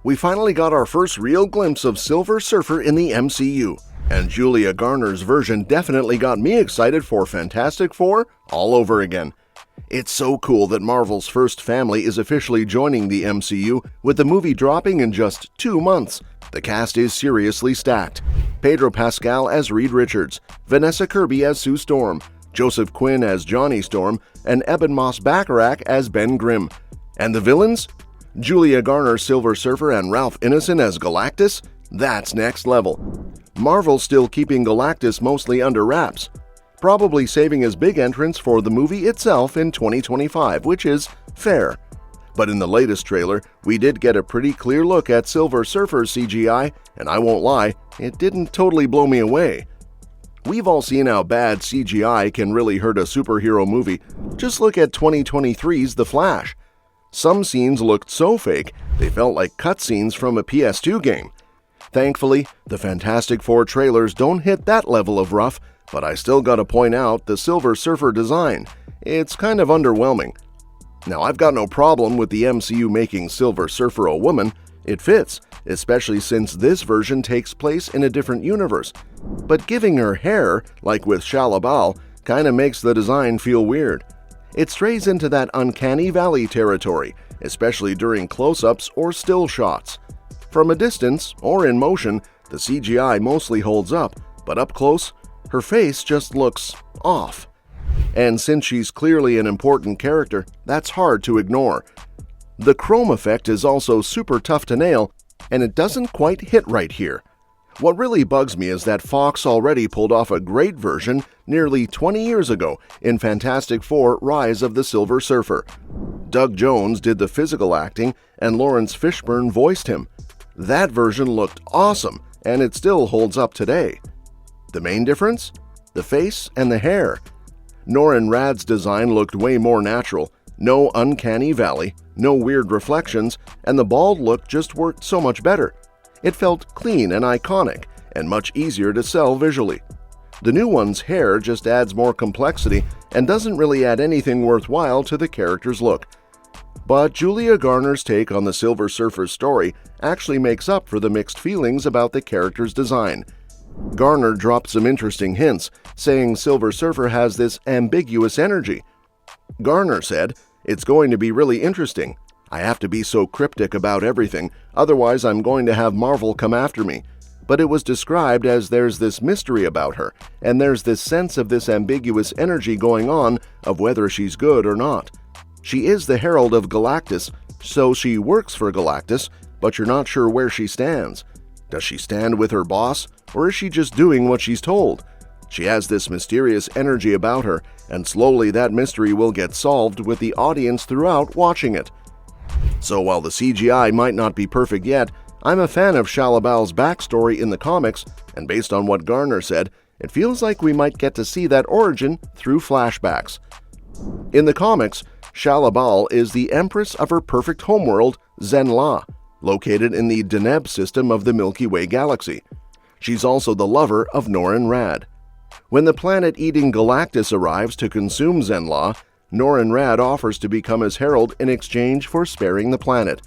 We finally got our first real glimpse of Silver Surfer in the MCU, and Julia Garner's version definitely got me excited for Fantastic Four all over again. It's so cool that Marvel's first family is officially joining the MCU, with the movie dropping in just 2 months. The cast is seriously stacked. Pedro Pascal as Reed Richards, Vanessa Kirby as Sue Storm, Joseph Quinn as Johnny Storm, and Eben Moss-Bacharach as Ben Grimm. And the villains? Julia Garner, Silver Surfer, and Ralph Ineson as Galactus? That's next level. Marvel's still keeping Galactus mostly under wraps, probably saving his big entrance for the movie itself in 2025, which is fair. But in the latest trailer, we did get a pretty clear look at Silver Surfer's CGI, and I won't lie, it didn't totally blow me away. We've all seen how bad CGI can really hurt a superhero movie. Just look at 2023's The Flash. Some scenes looked so fake, they felt like cutscenes from a PS2 game. Thankfully, the Fantastic Four trailers don't hit that level of rough, but I still gotta point out the Silver Surfer design. It's kind of underwhelming. Now, I've got no problem with the MCU making Silver Surfer a woman. It fits, especially since this version takes place in a different universe. But giving her hair, like with Shallabal, kinda makes the design feel weird. It strays into that uncanny valley territory, especially during close-ups or still shots. From a distance, or in motion, the CGI mostly holds up, but up close, her face just looks off. And since she's clearly an important character, that's hard to ignore. The chrome effect is also super tough to nail, and it doesn't quite hit right here. What really bugs me is that Fox already pulled off a great version nearly 20 years ago in Fantastic Four: Rise of the Silver Surfer. Doug Jones did the physical acting, and Lawrence Fishburne voiced him. That version looked awesome, and it still holds up today. The main difference? The face and the hair. Norrin Radd's design looked way more natural. No uncanny valley, no weird reflections, and the bald look just worked so much better. It felt clean and iconic, and much easier to sell visually. The new one's hair just adds more complexity and doesn't really add anything worthwhile to the character's look. But Julia Garner's take on the Silver Surfer's story actually makes up for the mixed feelings about the character's design. Garner dropped some interesting hints, saying Silver Surfer has this ambiguous energy. Garner said, "It's going to be really interesting. I have to be so cryptic about everything, otherwise I'm going to have Marvel come after me." But it was described as there's this mystery about her, and there's this sense of this ambiguous energy going on of whether she's good or not. She is the herald of Galactus, so she works for Galactus, but you're not sure where she stands. Does she stand with her boss, or is she just doing what she's told? She has this mysterious energy about her, and slowly that mystery will get solved with the audience throughout watching it. So while the CGI might not be perfect yet, I'm a fan of Shallabal's backstory in the comics, and based on what Garner said, it feels like we might get to see that origin through flashbacks. In the comics, Shallabal is the empress of her perfect homeworld, Zenn-La, located in the Deneb system of the Milky Way galaxy. She's also the lover of Norrin Radd. When the planet-eating Galactus arrives to consume Zenn-La, Norrin Radd offers to become his herald in exchange for sparing the planet.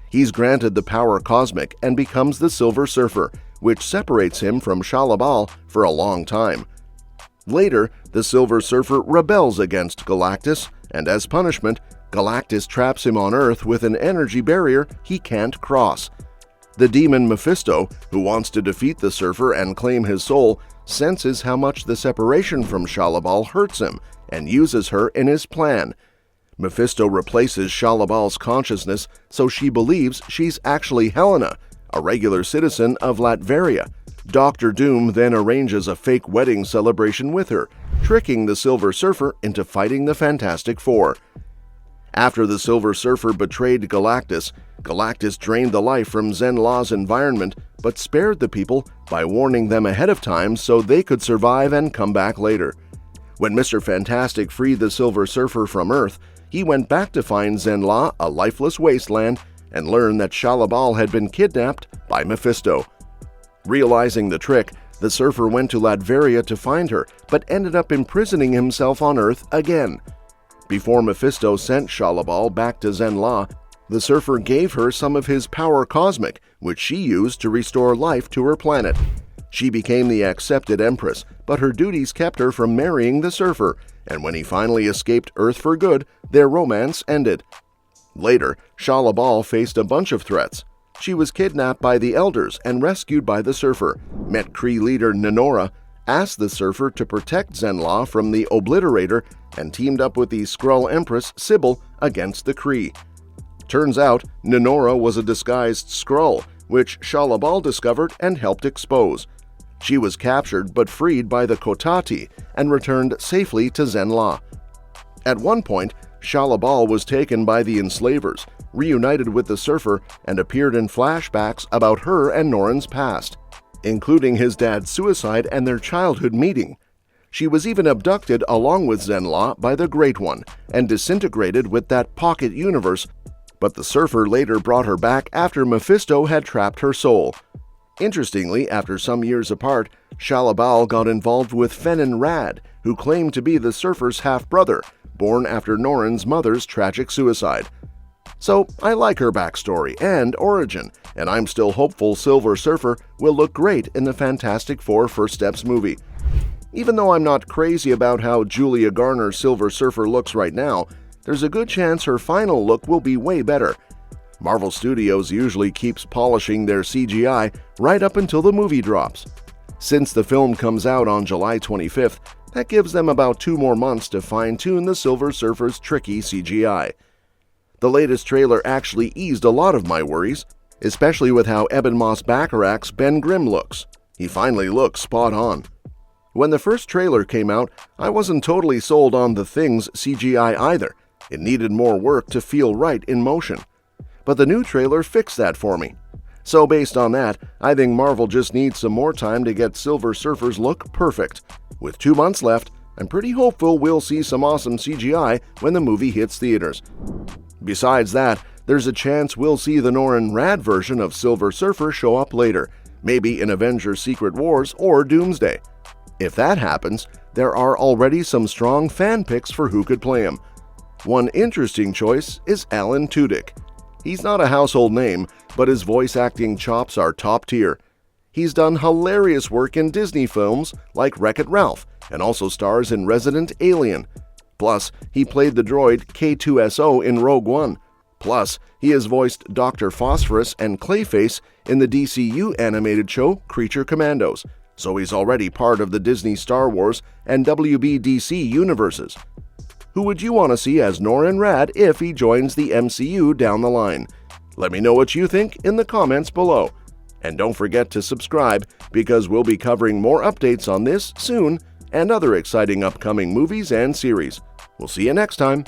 He's granted the Power Cosmic and becomes the Silver Surfer, which separates him from Shallabal for a long time. Later, the Silver Surfer rebels against Galactus, and as punishment, Galactus traps him on Earth with an energy barrier he can't cross. The demon Mephisto, who wants to defeat the Surfer and claim his soul, senses how much the separation from Shallabal hurts him and uses her in his plan. Mephisto replaces Shallabal's consciousness so she believes she's actually Helena, a regular citizen of Latveria. Dr. Doom then arranges a fake wedding celebration with her, tricking the Silver Surfer into fighting the Fantastic Four. After the Silver Surfer betrayed Galactus, Galactus drained the life from Zenn-La's environment, but spared the people by warning them ahead of time so they could survive and come back later. When Mr. Fantastic freed the Silver Surfer from Earth, he went back to find Zenn-La a lifeless wasteland and learned that Shallabal had been kidnapped by Mephisto. Realizing the trick, the Surfer went to Latveria to find her, but ended up imprisoning himself on Earth again. Before Mephisto sent Shallabal back to Zenn-La, the Surfer gave her some of his power cosmic, which she used to restore life to her planet. She became the accepted Empress, but her duties kept her from marrying the Surfer, and when he finally escaped Earth for good, their romance ended. Later, Shallabal faced a bunch of threats. She was kidnapped by the Elders and rescued by the Surfer, met Kree leader Nenora, asked the Surfer to protect Zenn-La from the Obliterator, and teamed up with the Skrull Empress Sybil against the Kree. Turns out, Nenora was a disguised Skrull, which Shallabal discovered and helped expose. She was captured but freed by the Kotati and returned safely to Zenn-La. At one point, Shallabal was taken by the enslavers, reunited with the Surfer, and appeared in flashbacks about her and Norrin's past, including his dad's suicide and their childhood meeting. She was even abducted along with Zenn-La by the Great One and disintegrated with that pocket universe, but the Surfer later brought her back after Mephisto had trapped her soul. Interestingly, after some years apart, Shallabal got involved with Norrin Radd, who claimed to be the Surfer's half-brother, born after Norrin's mother's tragic suicide. So, I like her backstory and origin, and I'm still hopeful Silver Surfer will look great in the Fantastic Four First Steps movie. Even though I'm not crazy about how Julia Garner's Silver Surfer looks right now, there's a good chance her final look will be way better. Marvel Studios usually keeps polishing their CGI right up until the movie drops. Since the film comes out on July 25th, that gives them about 2 more months to fine-tune the Silver Surfer's tricky CGI. The latest trailer actually eased a lot of my worries, especially with how Ebon Moss-Bacharach's Ben Grimm looks. He finally looks spot on. When the first trailer came out, I wasn't totally sold on the Thing's CGI either. It needed more work to feel right in motion. But the new trailer fixed that for me. So based on that, I think Marvel just needs some more time to get Silver Surfer's look perfect. With 2 months left, I'm pretty hopeful we'll see some awesome CGI when the movie hits theaters. Besides that, there's a chance we'll see the Norrin Radd version of Silver Surfer show up later, maybe in Avengers Secret Wars or Doomsday. If that happens, there are already some strong fan picks for who could play him. One interesting choice is Alan Tudyk. He's not a household name, but his voice acting chops are top tier. He's done hilarious work in Disney films like Wreck-It Ralph and also stars in Resident Alien. Plus, he played the droid K2SO in Rogue One. Plus, he has voiced Dr. Phosphorus and Clayface in the DCU animated show Creature Commandos, so he's already part of the Disney Star Wars and WBDC universes. Who would you want to see as Norrin Radd if he joins the MCU down the line? Let me know what you think in the comments below. And don't forget to subscribe, because we'll be covering more updates on this soon and other exciting upcoming movies and series. We'll see you next time.